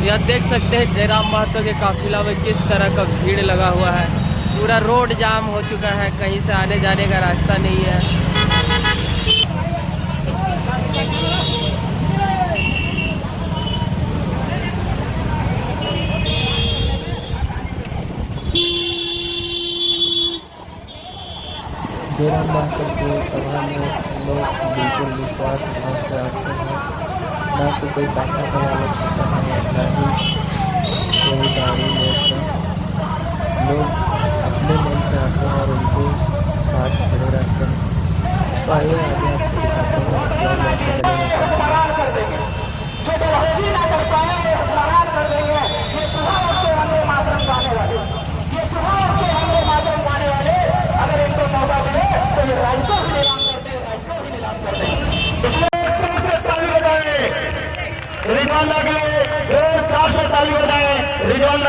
यह देख सकते हैं जयराम महतो के काफिला में किस तरह का भीड़ लगा हुआ है। पूरा रोड जाम हो चुका है, कहीं से आने जाने का रास्ता नहीं है। जयराम महतो के सभा में लोग बिल्कुल निस्वार्थ भाव से आते हैं, ना तो कोई पैसा का लालच होता है, ना ही कोई दारू लेकर। लोग अपने मन से आते हैं और उनके साथ खड़े रहते हैं। तो आइए आगे आपको दिखाते हैं लोग ऐसे खड़े रहते हैं। रिजवान ताली बजाए, रिजवान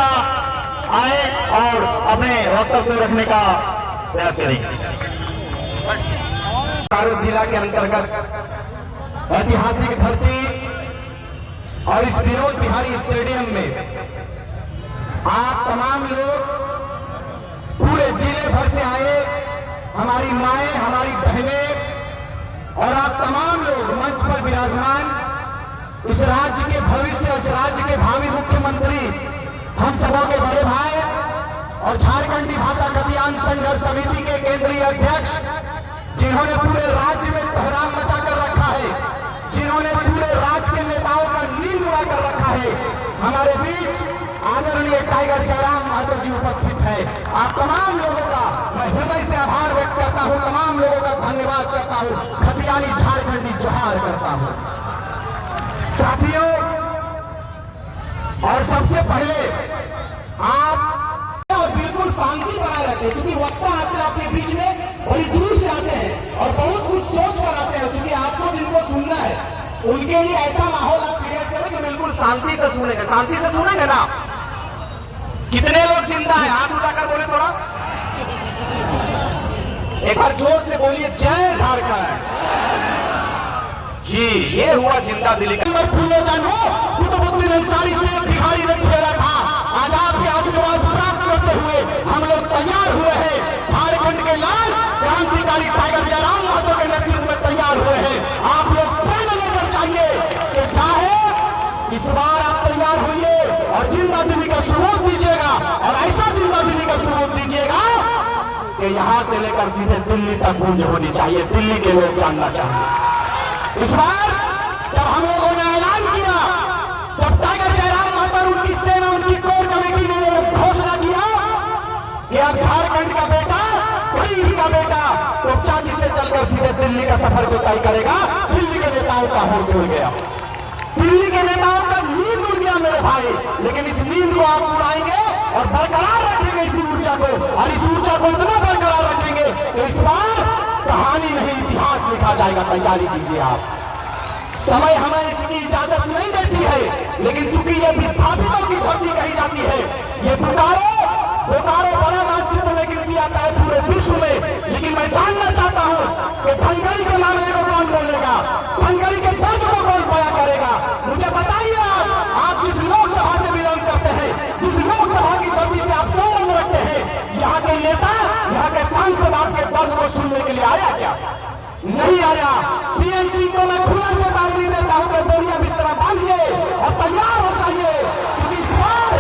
आए और अपने वक्तव्य रखने का प्रयास करेंगे। बोकारो जिला के अंतर्गत ऐतिहासिक धरती और इस विनोद बिहारी स्टेडियम में आप तमाम लोग पूरे जिले भर से आए, हमारी माएं, हमारी बहनें और आप तमाम लोग मंच पर विराजमान इस राज्य के भविष्य, इस राज्य के भावी मुख्यमंत्री, हम सबों के बड़े भाई और झारखंडी भाषा खतियान संघर्ष समिति के केंद्रीय अध्यक्ष, जिन्होंने पूरे राज्य में कोहराम मचा कर रखा है, जिन्होंने पूरे राज्य के नेताओं का नींद उड़ा कर रखा है, हमारे बीच आदरणीय टाइगर जयराम महतो जी उपस्थित है। आप तमाम लोगों का मैं हृदय से आभार व्यक्त करता हूं, तमाम लोगों का धन्यवाद करता हूं, खतियानी झारखंडी जोहार करता हूं। साथियों, और सबसे पहले आप और बिल्कुल शांति बनाए रखें, क्योंकि वक्ता आते हैं आपके बीच में, बड़ी दूर से आते हैं और बहुत कुछ सोच कर आते हैं, क्योंकि आपको जिनको सुनना है उनके लिए ऐसा माहौल आप क्रिएट करें कि बिल्कुल शांति से सुनेंगे। शांति से सुनेंगे ना? कितने लोग जिंदा है? हाथ उठाकर बोले थोड़ा, एक बार जोर से बोलिए, जय झारखंड जी। ये हुआ जिंदा दिली का। फूलो जानो कुतुबुद्दीन अंसारी से बिहारी ने छेड़ा था। आज आपके आशीर्वाद प्राप्त करते हुए हम लोग तैयार हुए हैं, झारखंड के लाल क्रांतिकारी टाइगर जयराम महतो के नेतृत्व में तैयार हुए हैं। आप लोग प्रेरणा लेकर चाहिए कि चाहे इस बार आप तैयार होइए और जिंदा दिली का सबूत दीजिएगा, और ऐसा जिंदा दिली का सबूत दीजिएगा कि यहां से लेकर सीधे दिल्ली तक गूंज होनी चाहिए, दिल्ली के लोग जानना चाहिए। इस बार जब हम लोगों ने ऐलान किया, जब टाइगर जयराम महतो उनकी सेना, उनकी कोर कमेटी ने घोषणा किया कि अब झारखंड का बेटा, गरीब का बेटा तो चाची से चलकर सीधे दिल्ली का सफर जो तय करेगा, दिल्ली के नेताओं का होश उड़ गया, दिल्ली के नेताओं का नींद उड़ गया मेरे भाई। लेकिन इस नींद को आप उड़ाएंगे और बरकरार रखेंगे इसी ऊर्जा को, और इस ऊर्जा को इतना बरकरार रखेंगे कि इस बार कहानी नहीं इतिहास लिखा जाएगा। तैयारी कीजिए आप। समय हमें इसकी इजाजत नहीं देती है, लेकिन चूंकि ये विस्थापितों की धरती कही जाती है, ये बोकारो बड़ा मानचित्र में गिनती आता है पूरे विश्व में। लेकिन मैं जानना चाहता हूं कि धनगढ़ी के मामले को कौन बोलेगा, धनगढ़ी के दर्द को कौन बयां करेगा? मुझे बताइए, आप जिस लोकसभा से बिलोंग करते हैं, जिस लोकसभा की धरती से आप संबंध रखते हैं, यहाँ के नेता, यहाँ के सांसद आपके दर्द को सुनने के लिए आया क्या? नहीं आया। पीएमसी को मैं खुला चेतावनी देता हूं कि बोरिया बिस्तरा बांधिए और तैयार हो जाइए, क्योंकि इस बार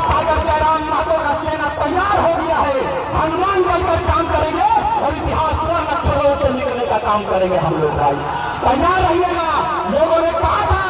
टाइगर जयराम महतो का सेना तैयार हो गया है। हनुमान बनकर काम करेंगे और इतिहास स्वर्ण अक्षरों से लिखने का काम करेंगे हम लोग भाई। तैयार रहिएगा। लोगों ने कहा था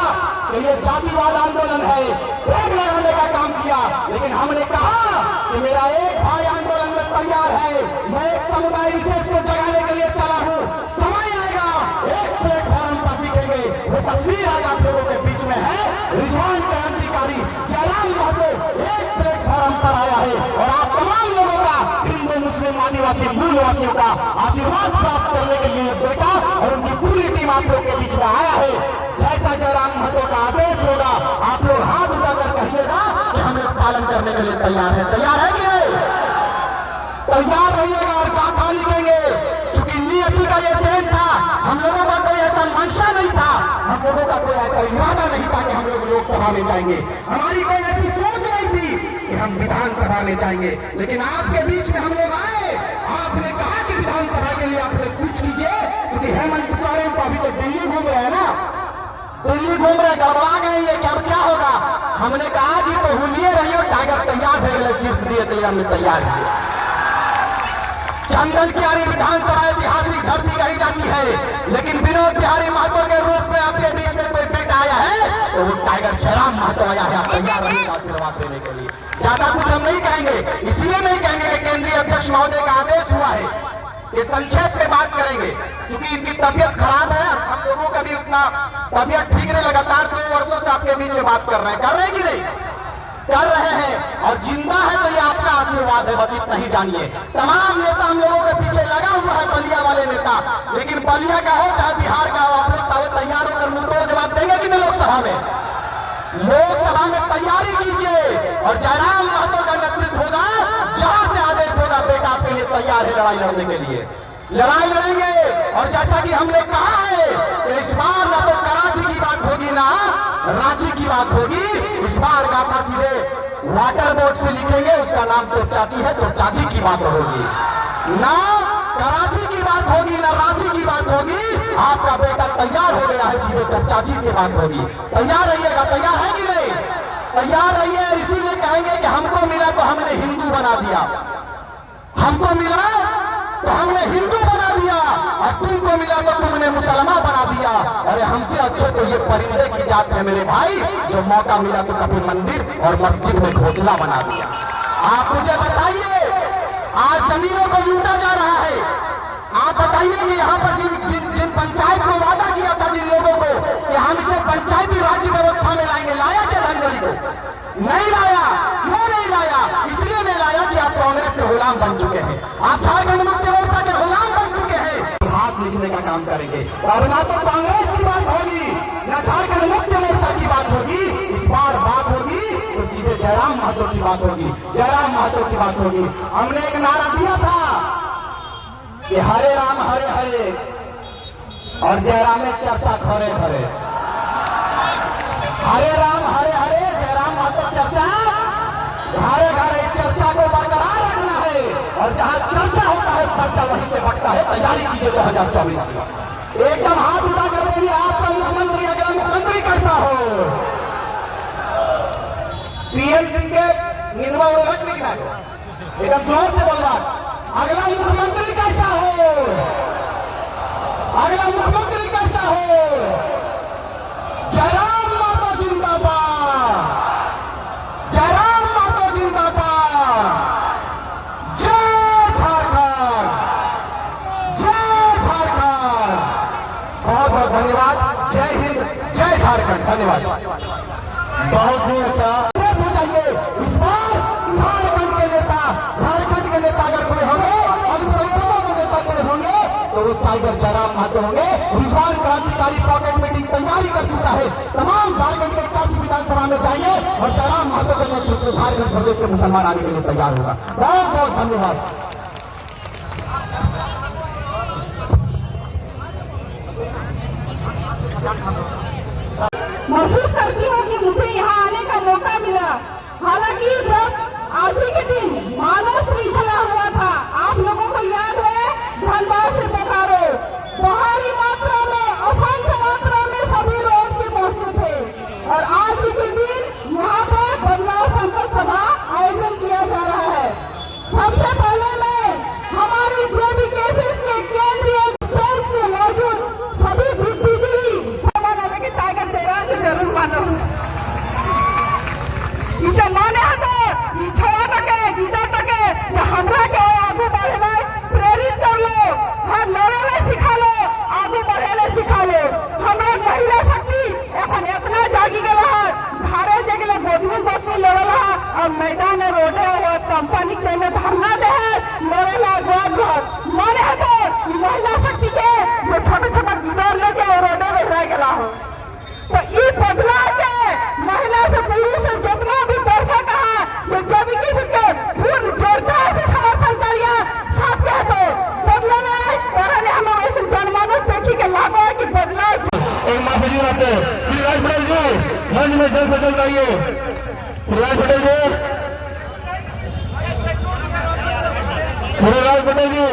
कि ये जातिवाद आंदोलन है, ब्रेक लगाने का काम किया, लेकिन हमने कहा कि मेरा एक भाई आंदोलन में तैयार है, मैं एक समुदाय विशेष को जगाने के लिए चला हूं। समय आएगा, एक प्लेटफॉर्म पर दिखेंगे, वो तस्वीर आज आप लोगों के बीच में है। रिजवान क्रांतिकारी जयराम महतो एक प्लेटफॉर्म पर आया है, और आप तमाम लोगों का, हिंदू मुस्लिम आदिवासी मूलवासियों का आशीर्वाद प्राप्त करने के लिए बेटा और उनकी पूरी टीम आप लोग के बीच में आया है। जैसा जयराम महतो का आदेश होगा, आप लोग हाथ उठाकर कहिएगा कि हम लोग पालन करने के लिए तैयार है। तैयार है कि नहीं? तैयार रहिएगा और गाथा लिखेंगे, चूंकि नियति का ये देन था, हम लोगों का कोई ऐसा मंशा नहीं था, हम लोगों का कोई ऐसा इरादा नहीं था कि हम लोग लोकसभा में जाएंगे। हमारी कोई ऐसी सोच नहीं थी कि हम विधानसभा में जाएंगे, लेकिन आपके बीच में हम लोग आए। आपने कहा कि विधानसभा के लिए आप लोग कुछ कीजिए, क्योंकि हेमंत सोरेन तो अभी तो दिल्ली घूम रहे हैं ना, दिल्ली घूम रहे, गड़बड़ा गए ये क्या क्या होगा। हमने कहा कि तो हुलिये रहियो, टाइगर तैयार हो गए, शीर्ष दिए के लिए हमने तैयार किए। चंदन कियारी विधानसभा ऐतिहासिक धरती कही जाती है, लेकिन विनोद बिहारी महतो के रूप में आपके बीच में कोई बेटा आया है तो वो टाइगर जयराम महतो आया है। आप तैयार रहिएगा आशीर्वाद देने के लिए। ज्यादा कुछ हम नहीं कहेंगे, इसलिए नहीं कहेंगे कि केंद्रीय अध्यक्ष महोदय का आदेश हुआ है। ये संक्षेप में बात करेंगे, क्योंकि इनकी तबियत खराब है। हम लोगों का भी उतना तबियत ठीक नहीं, लगातार 2 वर्षों से आपके बीच में बात कर रहे हैं कि नहीं कर रहे हैं, और जिंदा है तो ये आपका आशीर्वाद है, बस इतना ही जानिए। तमाम नेता हम लोगों के पीछे लगा हुआ है, बलिया वाले नेता, लेकिन बलिया का हो चाहे बिहार का हो, आप लोग तैयार होकर मुंह जवाब देंगे कि नहीं लोकसभा में? लोकसभा में तैयारी कीजिए, और जयराम महतो का नेतृत्व होगा, जहां से आदेश होगा बेटा आपके लिए तैयार है लड़ाई लड़ने के लिए। लड़ाई लड़ेंगे, और जैसा कि हमने कहा है कि इस बार ना तो कराची की बात होगी ना रांची की बात होगी, इस बार गाथा सीधे वाटर बोर्ड से लिखेंगे, उसका नाम तो चाची है, तो चाची की बात होगी, ना कराची की बात होगी ना रांची की बात होगी। आपका बेटा तैयार हो गया है, सीधे तो चाची से बात होगी। तैयार रहिएगा, तैयार है कि नहीं? तैयार रहिए। इसीलिए कहेंगे कि हमको मिला तो हमने हिंदू बना दिया, हमको मिला तो हमने हिंदू बना दिया, और तुमको मिला तो तुमने मुसलमान बना दिया। अरे हमसे अच्छे तो ये परिंदे की जात है मेरे भाई, जो मौका मिला तो कभी मंदिर और मस्जिद में घोंसला बना दिया। आप मुझे बताइए, आज जमीनों को लूटा जा रहा है। आप बताइए कि यहाँ पर जिन पंचायत को वादा किया था, जिन लोगों को कि हम इसे पंचायती राज्य व्यवस्था में लाएंगे, लाया क्या धनगढ़ी को? नहीं लाया। क्यों नहीं लाया? इसलिए नहीं लाया कि आप कांग्रेस के गुलाम बन चुके हैं, आप झारखंड मुक्ति मोर्चा के गुलाम बन चुके हैं। इतिहास लिखने का काम करेंगे, और ना तो कांग्रेस की बात होगी ना झारखंड मुक्ति मोर्चा की बात होगी। इस बार बात होगी तो सीधे जयराम महतो की बात होगी, जयराम महतो की बात होगी। हमने एक नारा दिया था कि हरे राम हरे हरे, और जयराम में चर्चा घरे घरे। हरे राम हरे हरे, जयराम महतो चर्चा घरे घरे। चर्चा को बरकरार रखना है, और जहां चर्चा होता है पर्चा वहीं से बढ़ता है। तैयारी कीजिए 2024 की। एकदम हाथ उठाकर बोलिए, आपका मुख्यमंत्री अगला मुख्यमंत्री कैसा हो? पीएम सिंह के निंदवा उड़क निकला, एकदम जोर से बोलवा, अगला मुख्यमंत्री कैसा हो? अगला मुख्यमंत्री कैसा हो? जयराम महतो जिंदाबाद, जयराम महतो जिंदाबाद। जय झारखंड, जय झारखंड। बहुत बहुत धन्यवाद। जय हिंद, जय झारखंड। धन्यवाद। बहुत ही अच्छा हो जाइए। इस बार झारखंड के नेता अगर कोई होंगे, अल्पसंख्यकों के नेता कोई होंगे तो वो टाइगर जयराम महतो होंगे। इस बार क्रांतिकारी पॉकेट मीटिंग तैयारी कर चुका है। तमाम झारखंड के 81 विधानसभा में जाएंगे, और जयराम महतो के नेतृत्व झारखंड प्रदेश के मुसलमान आने के लिए तैयार होगा। बहुत बहुत धन्यवाद। महसूस करती हूँ कि मुझे यहाँ आने का मौका मिला। हालांकि जब आज ही के दिन मानव श्रृंखला हुआ था, आप लोगों को याद है, धनबाद से बोकारो भारी मात्रा में, असंख्य मात्रा में सभी रोड पे पहुंचे थे, और आज ही के दिन यहाँ पे बदलाव संकल्प सभा आयोजन किया जा रहा है। सबसे पहले मैं हमारी जेबी केसेस के केंद्रीय स्टेज में मौजूद सभी बुद्धिजीवी समाज के टाइगर जयराम को जरूर मानो। इसे माने हतो, ई छोड़ा टके, गीता टके, जो हमरा के आगे बढ़े प्रेरित कर लो, हर लड़े सिखा लो, आगे बढ़े सिखा लो। हमरा महिला शक्ति एखन इतना जागी गल है, धारे जगले गोदमी गोदमी लड़ल है, और मैदान रोडे और कंपनी के में धरना दे लड़े गोद गोद। माने हतो ई महिला शक्ति के जो छोटे छोटे गिटार लेके रोडे में रह गला हो, तो ये बदला के महिला से पुरुष से जितना भी पैसा कहा, जो भी किसी के पूर्ण जोरदार से समर्थन करिए, सब कहते बदला नहीं, और हमें ऐसे जनमानस देखी के लागो है कि बदला। एक माफी मंच में जल्द से जल्द आइए। सूर्यलाल पटेल जी, सूर्यलाल पटेल जी,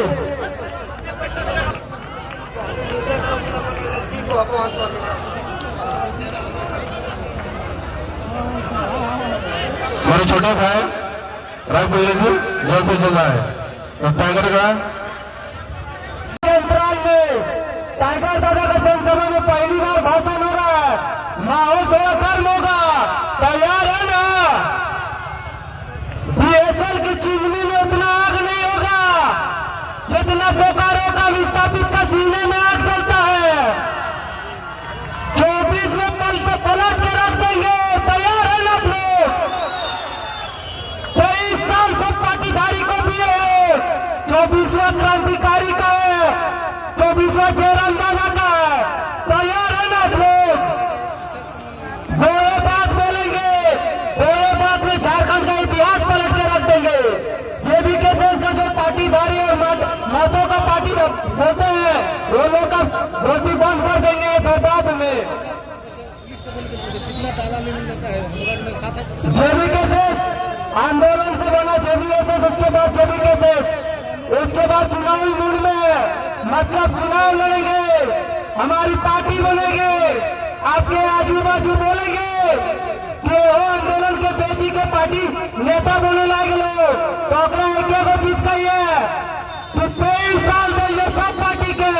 हमारे छोटा भाई राज पटेल जी जल्द से जल्द आए। तो टाइगर का अंतराल में टाइगर दादा का जनसभा में पहली बार भाषण हो रहा है। माहौल थोड़ा गर्म होगा, तैयार है ना? बीएसएल की चिमनी में उतना आग नहीं होगा जितना बोकारो का विस्थापित का सीने में आग जलता है। 24 में पलट के रख देंगे, तैयार है ना आप लोग? 23 साल सब पाटीदारी को भी है, 24वां क्रांतिकारी का है, 24वां जयराम दादा का है। तैयार है ना आप लोग? दो बात बोलेंगे, दो बात में झारखंड का इतिहास पलट के रख देंगे। जेबी के से जो पाटीदारी और मतों का पार्टी बोलते हैं वो लोग का रोटी बंद कर देंगे दो बात में। जेबी के से आंदोलन से बना जेबी के, उसके बाद जेबी के से, उसके बाद चुनावी मूड में मतलब चुनाव लड़ेंगे, हमारी पार्टी बनेंगे, आपके आजू बाजू बोलेंगे कि वो आंदोलन के बेची के पार्टी नेता बोले लागे लो। तो एक चीज कहिए कि 23 साल में ये सब पार्टी के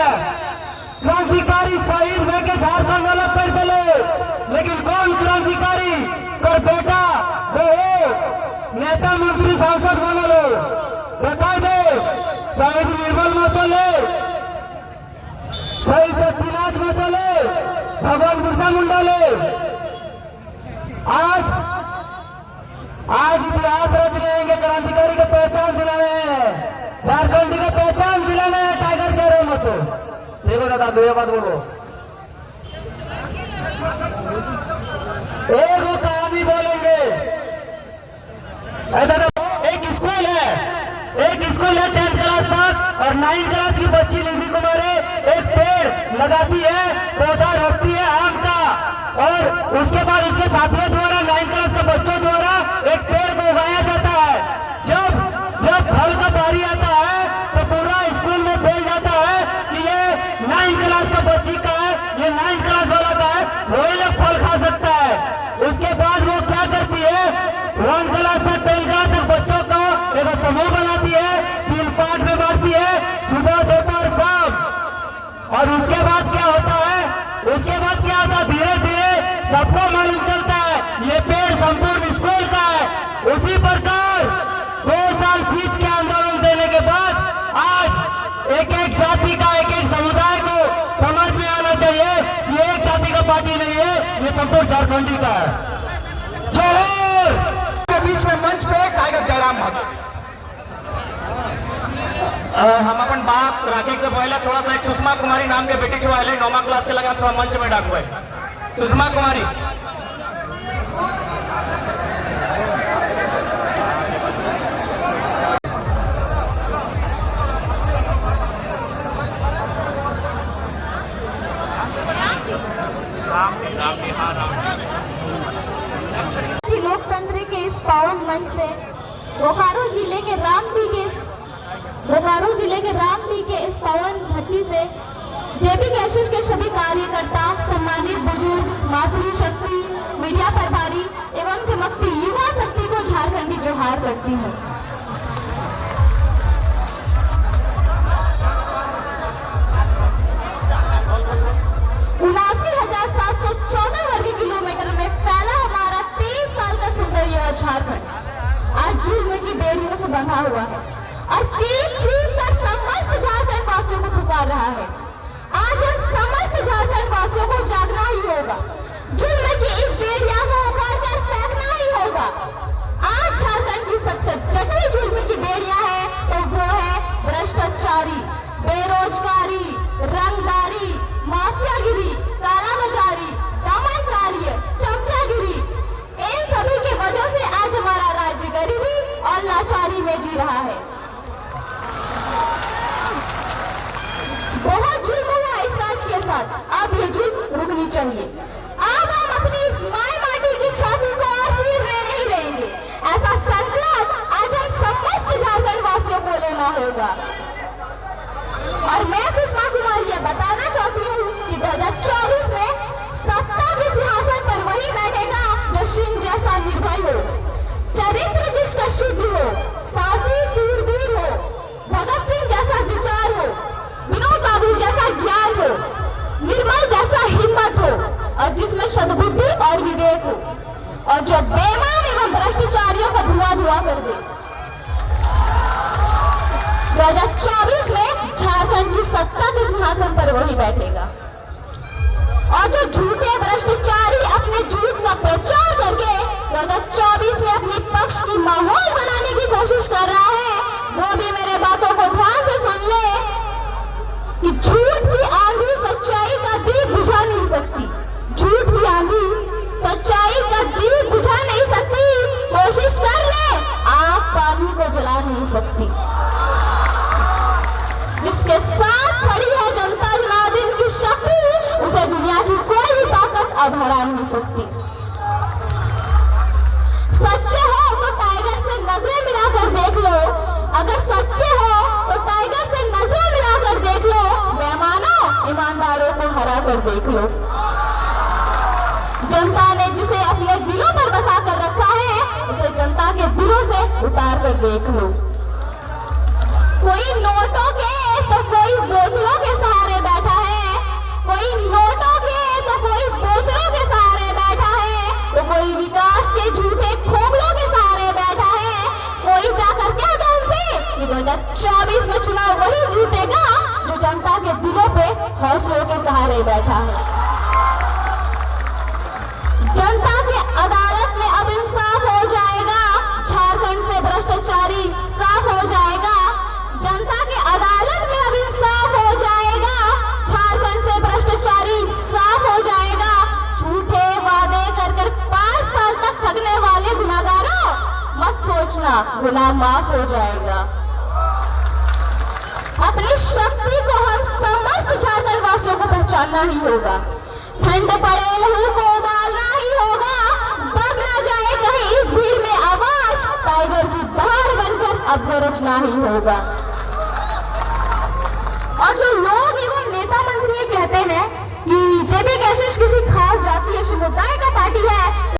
क्रांतिकारी शहीद में के झारखंड अलग कर दिले, लेकिन कौन क्रांतिकारी कर बेटा वो नेता मंत्री सांसद बना लो। बता दे शहीद निर्मल मतोले, शहीद शक्तिनाथ मतोले, भगवान बिरसा मुंडा ले। आज इतिहास रच लेंगे, क्रांतिकारी का पहचान दिलाने हैं, झारखंडी का पहचान दिलाने हैं। टाइगर चेहरे मत देखो दादा, दो बात बोलो। एक वो कहानी बोलेंगे दादा। एक स्कूल है 10th क्लास तक, और 9th क्लास की बच्ची लिली कुमारी एक पेड़ लगाती है, पौधा रोपती है आम का, और उसके बाद उसके साथियों द्वारा 9th क्लास के बच्चों द्वारा एक पेड़ को उगाया जाता है। जब फल का बारी आता है तो पूरा स्कूल में फैल जाता है कि ये 9th क्लास का बच्ची का है, ये 9th क्लास वाला का है, वही लोग फल खा सकता है। उसके बाद वो क्या करती है, 1 क्लास से 10 क्लास तक बच्चों को एक समूह बनाती है, 3 पार्ट में बांटती है, सुबह दोपहर शाम। और उसके बाद क्या होता है, धीरे धीरे सबको मालूम चलता है ये पेड़ संपूर्ण स्कूल का है। उसी प्रकार 2 साल खींच के आंदोलन देने के बाद आज एक जाति का, एक समुदाय को समझ में आना चाहिए ये एक जाति का पार्टी नहीं है, ये संपूर्ण झारखंडी का है। जोहर के बीच में मंच पे टाइगर जयराम महतो। हम अपन बात राखे से पहले थोड़ा सा एक सुषमा कुमारी नाम के बेटी जो आए 9वीं क्लास के लगा थोड़ा मंच में डाक हुए। सुषमा कुमारी, लोकतंत्र के इस पावन मंच से बोकारो जिले के रामडी के इस पावन धरती से जेबी कैसेट के सभी कार्यकर्ता, सम्मानित बुजुर्ग, मातृशक्ति, मीडिया प्रभारी एवं चमकती युवा शक्ति को झारखंडी जोहार करती हूँ। 79,714 वर्ग किलोमीटर में फैला हमारा 23 साल का सुंदर युवा झारखंड आज जुल्म की बेड़ियों से बंधा हुआ है और चीख कर समस्त झारखंड वासियों को पुकार रहा है। आज हम समस्त झारखंड वासियों को जागना ही होगा, जुल्म की इस बेड़िया को उखाड़ कर फेंकना ही होगा। आज झारखंड की सबसे जटिल जुल्म की बेड़िया है तो वो है भ्रष्टाचारी, बेरोजगारी, रंगदारी, माफियागिरी, कालाबाजारी, दमनकारी, चमचागिरी। इन सभी की वजह से आज हमारा राज्य गरीबी और लाचारी में जी रहा है। बहुत जुल्म हुआ इस राज्य के साथ, अब ये जुल्म रुकनी चाहिए। अब हम अपनी इस माई माटी सद्बुद्धि और विवेक हो और जो बेईमान एवं भ्रष्टाचारियों का धुआं धुआं कर दे। 2024 में झारखंड की सत्ता के सिंहासन पर वही बैठेगा और जो झूठे भ्रष्टाचारी अपने झूठ का प्रचार करके 2024 में अपने पक्ष की माहौल बनाने की कोशिश कर रहा है, वो भी मेरे बातों को ध्यान से सुन ले कि झूठ की आंधी सच्चाई का दीप बुझा नहीं सकती। झूठ की आंधी सच्चाई का दीप बुझा नहीं सकती। कोशिश कर ले, आग पानी को जला नहीं सकती। जिसके साथ खड़ी है जनता जनार्दन की शक्ति, उसे दुनिया की कोई भी ताकत अब हरा नहीं सकती। सच्चे हो तो टाइगर से नजरें मिलाकर देख लो, अगर सच्चे हो तो टाइगर से नजरें मिलाकर देख लो, बेईमानों ईमानदारों को हरा कर देख लो। जनता ने जिसे अपने दिलों पर बसा कर रखा है, उसे जनता के दिलों से उतार कर देख लो। कोई नोटों के तो कोई बोतलों के सहारे बैठा है, कोई नोटों के तो कोई बोतलों के सहारे बैठा है, तो कोई विकास के झूठे खोखलों के सहारे बैठा है। कोई जाकर कह दो उनसे कि 2024 में चुनाव वही जीतेगा जो जनता के दिलों पे हौसलों के सहारे बैठा है। जनता के अदालत में अब इंसाफ हो जाएगा, झारखंड से भ्रष्टाचारी साफ हो जाएगा। जनता के अदालत में अब इंसाफ हो जाएगा, झारखंड से भ्रष्टाचारी साफ हो जाएगा। झूठे वादे कर कर 5 साल तक ठगने वाले गुनाहगारों, मत सोचना गुनाह माफ हो जाएगा। अपनी शक्ति को हम समस्त झारखंड वासियों को पहचानना ही होगा। ठंड पड़े लहू को उबालना ही होगा, दब ना जाए कहीं इस भीड़ में आवाज, टाइगर की दहाड़ बनकर अब गरजना ही होगा। और जो लोग एवं नेता मंत्री कहते हैं कि जेबी कैशिश किसी खास जातीय समुदाय का पार्टी है,